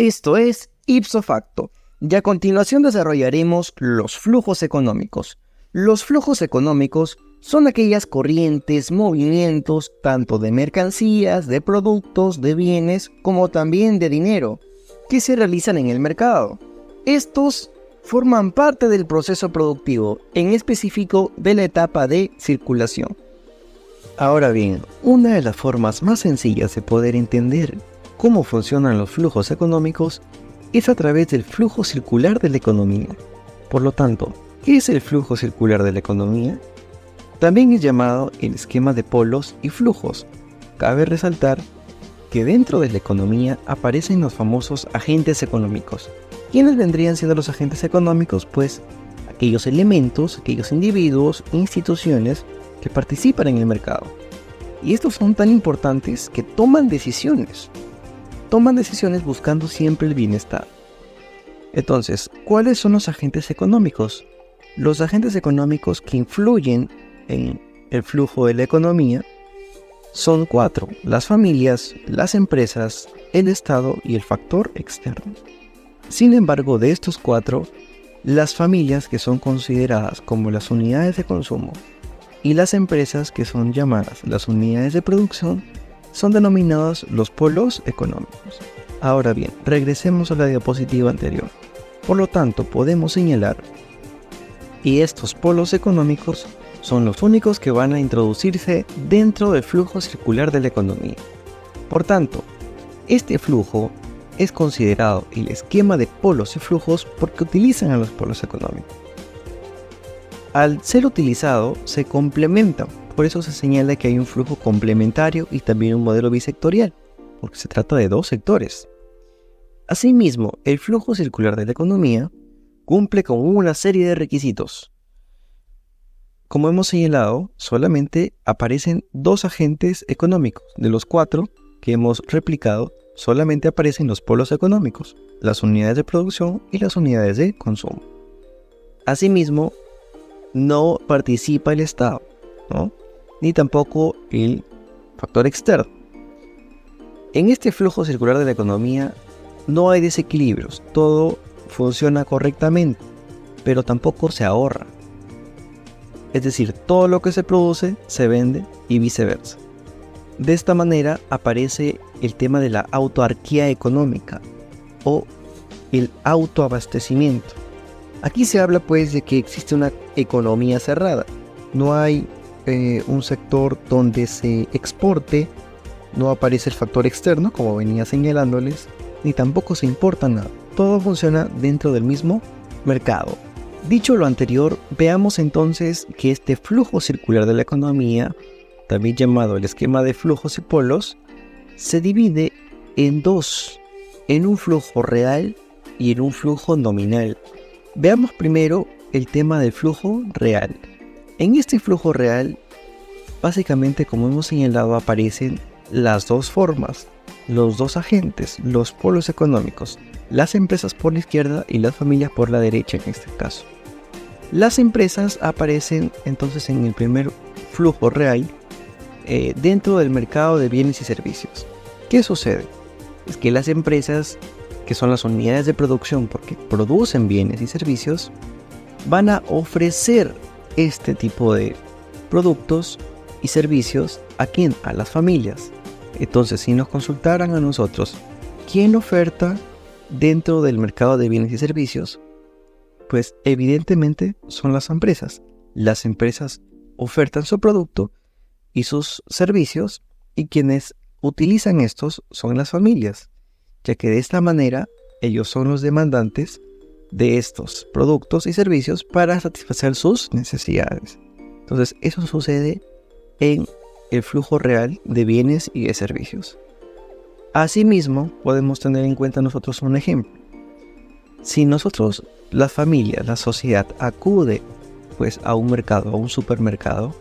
Esto es ipso facto, y a continuación desarrollaremos los flujos económicos. Los flujos económicos son aquellas corrientes, movimientos, tanto de mercancías, de productos, de bienes, como también de dinero, que se realizan en el mercado. Estos forman parte del proceso productivo, en específico de la etapa de circulación. Ahora bien, una de las formas más sencillas de poder entender cómo funcionan los flujos económicos es a través del flujo circular de la economía. Por lo tanto, ¿qué es el flujo circular de la economía? También es llamado el esquema de polos y flujos. Cabe resaltar que dentro de la economía aparecen los famosos agentes económicos. ¿Quiénes vendrían siendo los agentes económicos? Pues aquellos elementos, aquellos individuos, instituciones que participan en el mercado. Y estos son tan importantes que toman decisiones buscando siempre el bienestar. Entonces, ¿cuáles son los agentes económicos? Los agentes económicos que influyen en el flujo de la economía son 4: las familias, las empresas, el Estado y el factor externo. Sin embargo, de estos 4, las familias, que son consideradas como las unidades de consumo, y las empresas, que son llamadas las unidades de producción, son denominados los polos económicos. Ahora bien, regresemos a la diapositiva anterior. Por lo tanto, podemos señalar que estos polos económicos son los únicos que van a introducirse dentro del flujo circular de la economía. Por tanto, este flujo es considerado el esquema de polos y flujos porque utilizan a los polos económicos. Al ser utilizado, se complementan. Por eso se señala que hay un flujo complementario y también un modelo bisectorial, porque se trata de 2 sectores. Asimismo, el flujo circular de la economía cumple con una serie de requisitos. Como hemos señalado, solamente aparecen 2 agentes económicos. De los 4 que hemos replicado, solamente aparecen los polos económicos, las unidades de producción y las unidades de consumo. Asimismo, no participa el Estado, ¿no? Ni tampoco el factor externo. En este flujo circular de la economía no hay desequilibrios, todo funciona correctamente, pero tampoco se ahorra. Es decir, todo lo que se produce se vende y viceversa. De esta manera aparece el tema de la autarquía económica o el autoabastecimiento. Aquí se habla pues de que existe una economía cerrada. No hay un sector donde se exporte, no aparece el factor externo, como venía señalándoles, ni tampoco se importa nada. Todo funciona dentro del mismo mercado. Dicho lo anterior, veamos entonces que este flujo circular de la economía, también llamado el esquema de flujos y polos, se divide en 2, en un flujo real y en un flujo nominal. Veamos primero el tema del flujo real. En este flujo real, básicamente, como hemos señalado, aparecen las 2 formas, los 2 agentes, los polos económicos, las empresas por la izquierda y las familias por la derecha en este caso. Las empresas aparecen entonces en el primer flujo real dentro del mercado de bienes y servicios. ¿Qué sucede? Es que las empresas, que son las unidades de producción porque producen bienes y servicios, van a ofrecer este tipo de productos y servicios ¿a quién? A las familias. Entonces, si nos consultaran a nosotros, ¿quién oferta dentro del mercado de bienes y servicios? Pues evidentemente son las empresas. Las empresas ofertan su producto y sus servicios, y quienes utilizan estos son las familias, ya que de esta manera ellos son los demandantes de estos productos y servicios para satisfacer sus necesidades. Entonces, eso sucede en el flujo real de bienes y de servicios. Asimismo, podemos tener en cuenta nosotros un ejemplo. Si nosotros, la familia, la sociedad, acude pues a un mercado, a un supermercado,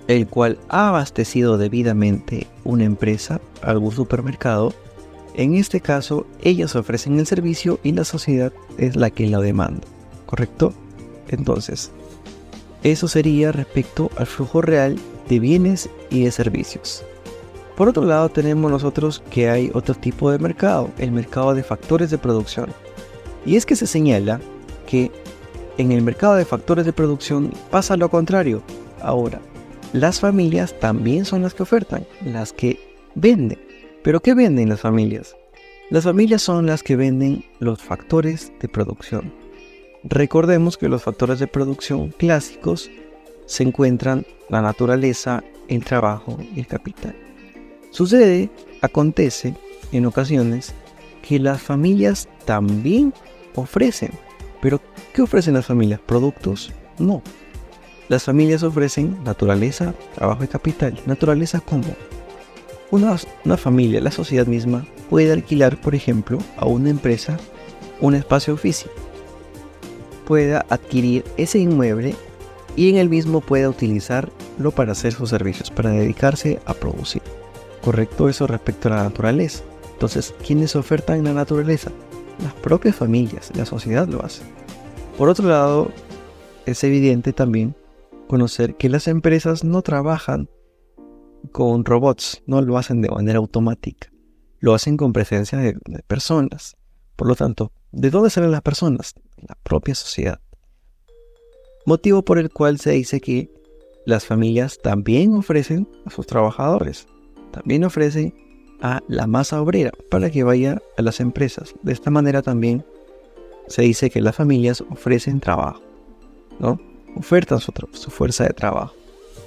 el cual ha abastecido debidamente una empresa, algún supermercado, en este caso ellos ofrecen el servicio y la sociedad es la que lo demanda, ¿correcto? Entonces, eso sería respecto al flujo real de bienes y de servicios. Por otro lado, tenemos nosotros que hay otro tipo de mercado, el mercado de factores de producción. Y es que se señala que en el mercado de factores de producción pasa lo contrario. Ahora, las familias también son las que ofertan, las que venden. ¿Pero qué venden las familias? Las familias son las que venden los factores de producción. Recordemos que los factores de producción clásicos se encuentran la naturaleza, el trabajo y el capital. Acontece en ocasiones que las familias también ofrecen. ¿Pero qué ofrecen las familias? ¿Productos? No. Las familias ofrecen naturaleza, trabajo y capital. ¿Naturaleza cómo? Una familia, la sociedad misma, puede alquilar, por ejemplo, a una empresa un espacio físico. Pueda adquirir ese inmueble y en el mismo pueda utilizarlo para hacer sus servicios, para dedicarse a producir. ¿Correcto? Eso respecto a la naturaleza. Entonces, ¿quiénes ofertan la naturaleza? Las propias familias, la sociedad lo hace. Por otro lado, es evidente también conocer que las empresas no trabajan con robots, no lo hacen de manera automática, lo hacen con presencia de personas. Por lo tanto, ¿de dónde salen las personas? La propia sociedad. Motivo por el cual se dice que las familias también ofrecen a sus trabajadores, también ofrecen a la masa obrera para que vaya a las empresas. De esta manera también se dice que las familias ofrecen trabajo, ¿no? Ofertan su fuerza de trabajo.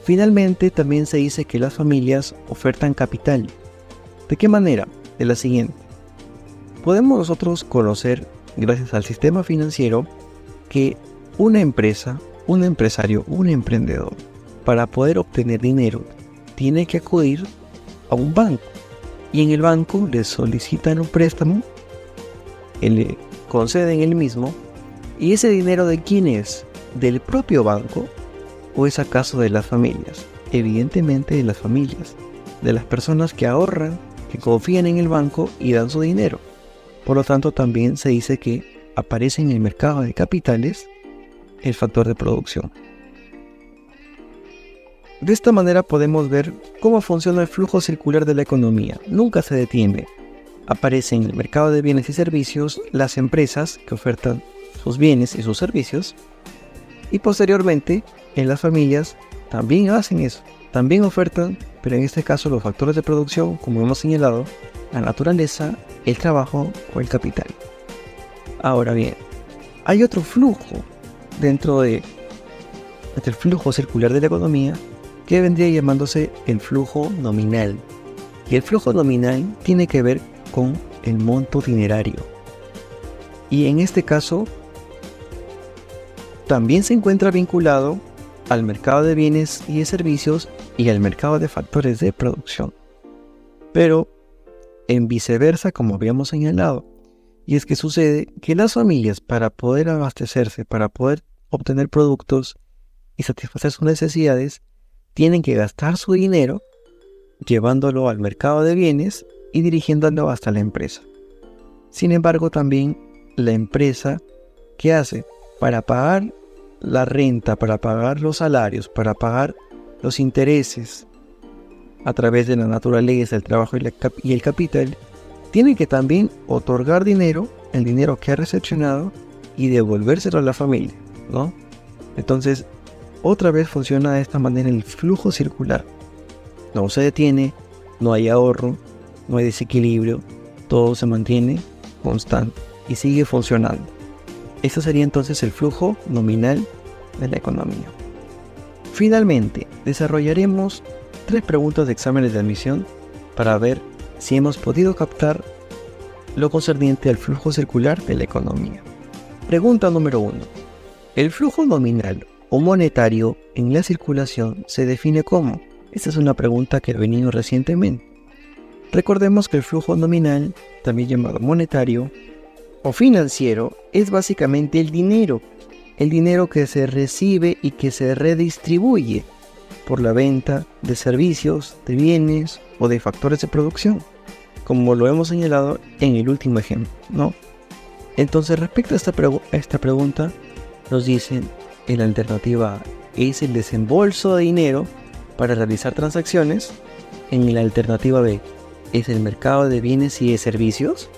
Finalmente también se dice que las familias ofertan capital. ¿De qué manera? De la siguiente. Podemos nosotros conocer, gracias al sistema financiero, que una empresa, un empresario, un emprendedor, para poder obtener dinero, tiene que acudir a un banco. Y en el banco le solicitan un préstamo, le conceden el mismo. ¿Y ese dinero de quién es? ¿Del propio banco o es acaso de las familias? Evidentemente de las familias, de las personas que ahorran, que confían en el banco y dan su dinero. Por lo tanto, también se dice que aparece en el mercado de capitales el factor de producción. De esta manera podemos ver cómo funciona el flujo circular de la economía. Nunca se detiene. Aparece en el mercado de bienes y servicios las empresas que ofertan sus bienes y sus servicios. Y posteriormente, en las familias también hacen eso. También ofertan, pero en este caso los factores de producción, como hemos señalado, la naturaleza, el trabajo o el capital. Ahora bien, hay otro flujo dentro del flujo circular de la economía que vendría llamándose el flujo nominal. Y el flujo nominal tiene que ver con el monto dinerario. Y en este caso también se encuentra vinculado al mercado de bienes y de servicios y al mercado de factores de producción. Pero en viceversa, como habíamos señalado, y es que sucede que las familias, para poder abastecerse, para poder obtener productos y satisfacer sus necesidades, tienen que gastar su dinero llevándolo al mercado de bienes y dirigiéndolo hasta la empresa. Sin embargo, también la empresa, ¿qué hace? Para pagar la renta, para pagar los salarios, para pagar los intereses a través de la naturaleza, el trabajo y el capital, tiene que también otorgar dinero, el dinero que ha recepcionado, y devolvérselo a la familia, ¿no? Entonces, otra vez funciona de esta manera el flujo circular. No se detiene, no hay ahorro, no hay desequilibrio, todo se mantiene constante y sigue funcionando. Este sería entonces el flujo nominal de la economía. Finalmente, desarrollaremos 3 preguntas de exámenes de admisión para ver si hemos podido captar lo concerniente al flujo circular de la economía. Pregunta número 1. El flujo nominal o monetario en la circulación se define como. Esta es una pregunta que ha venido recientemente. Recordemos que el flujo nominal, también llamado monetario o financiero, es básicamente el dinero que se recibe y que se redistribuye por la venta de servicios, de bienes o de factores de producción, como lo hemos señalado en el último ejemplo, ¿no? Entonces, respecto a esta pregunta, nos dicen en la alternativa A, es el desembolso de dinero para realizar transacciones, En la alternativa B, ¿es el mercado de bienes y de servicios?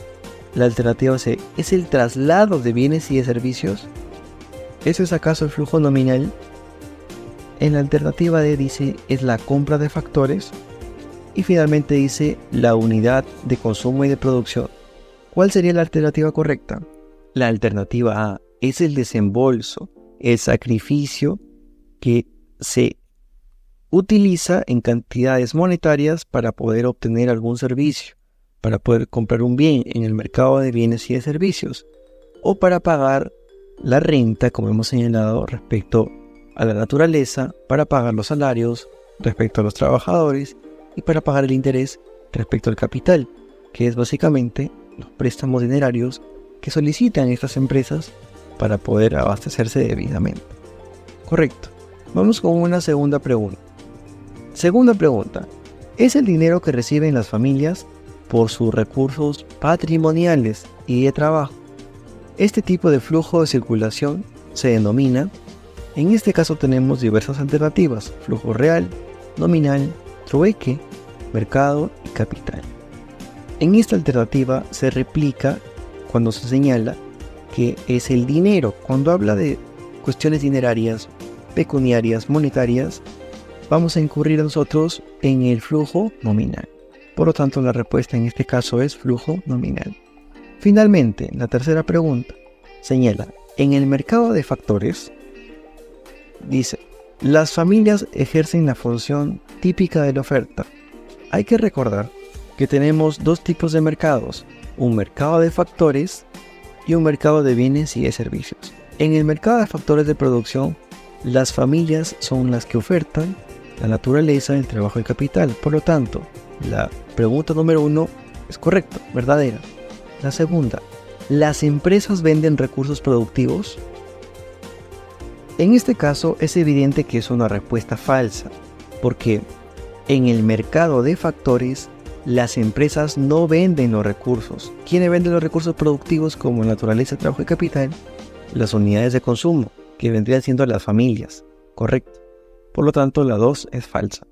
La alternativa C, ¿es el traslado de bienes y de servicios? ¿Eso es acaso el flujo nominal? En la alternativa D dice, ¿es la compra de factores? Y finalmente dice, la unidad de consumo y de producción. ¿Cuál sería la alternativa correcta? La alternativa A, es el desembolso, el sacrificio que se utiliza en cantidades monetarias para poder obtener algún servicio, para poder comprar un bien en el mercado de bienes y de servicios, o para pagar la renta, como hemos señalado, respecto a la naturaleza, para pagar los salarios respecto a los trabajadores y para pagar el interés respecto al capital, que es básicamente los préstamos dinerarios que solicitan estas empresas para poder abastecerse debidamente. Correcto. Vamos con una segunda pregunta. Segunda pregunta. ¿Es el dinero que reciben las familias por sus recursos patrimoniales y de trabajo? Este tipo de flujo de circulación se denomina, en este caso tenemos diversas alternativas: flujo real, nominal, trueque, mercado y capital. En esta alternativa se replica cuando se señala que es el dinero. Cuando habla de cuestiones dinerarias, pecuniarias, monetarias, vamos a incurrir nosotros en el flujo nominal. Por lo tanto, la respuesta en este caso es flujo nominal. Finalmente, la tercera pregunta señala, en el mercado de factores, dice, las familias ejercen la función típica de la oferta. Hay que recordar que tenemos dos tipos de mercados, un mercado de factores y un mercado de bienes y de servicios. En el mercado de factores de producción, las familias son las que ofertan la naturaleza, el trabajo y el capital. Por lo tanto, la pregunta número 1 es correcta, verdadera. La segunda, ¿las empresas venden recursos productivos? En este caso es evidente que es una respuesta falsa, porque en el mercado de factores las empresas no venden los recursos. ¿Quiénes venden los recursos productivos como naturaleza, trabajo y capital? Las unidades de consumo, que vendrían siendo las familias. Correcto. Por lo tanto, la 2 es falsa.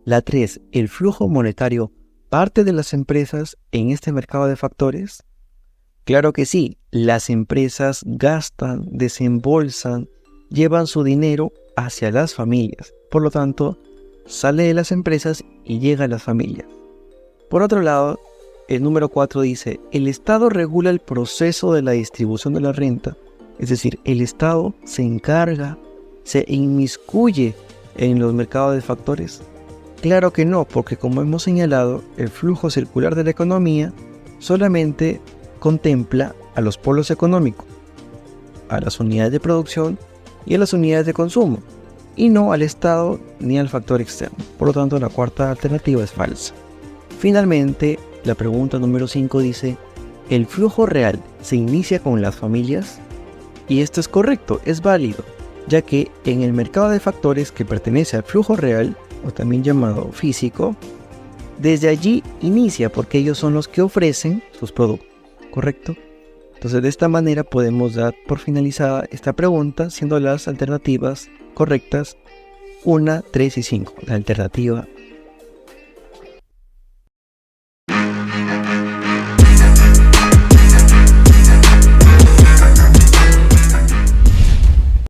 La 3, ¿el flujo monetario parte de las empresas en este mercado de factores? Claro que sí, las empresas gastan, desembolsan, llevan su dinero hacia las familias. Por lo tanto, sale de las empresas y llega a las familias. Por otro lado, el número 4 dice, el Estado regula el proceso de la distribución de la renta. Es decir, el Estado se encarga, se inmiscuye en los mercados de factores. Claro que no, porque como hemos señalado, el flujo circular de la economía solamente contempla a los polos económicos, a las unidades de producción y a las unidades de consumo, y no al Estado ni al factor externo. Por lo tanto, la cuarta alternativa es falsa. Finalmente, la pregunta número 5 dice, ¿el flujo real se inicia con las familias? Y esto es correcto, es válido, ya que en el mercado de factores que pertenece al flujo real, o también llamado físico, desde allí inicia porque ellos son los que ofrecen sus productos, ¿correcto? Entonces de esta manera podemos dar por finalizada esta pregunta, siendo las alternativas correctas 1, 3 y 5. La alternativa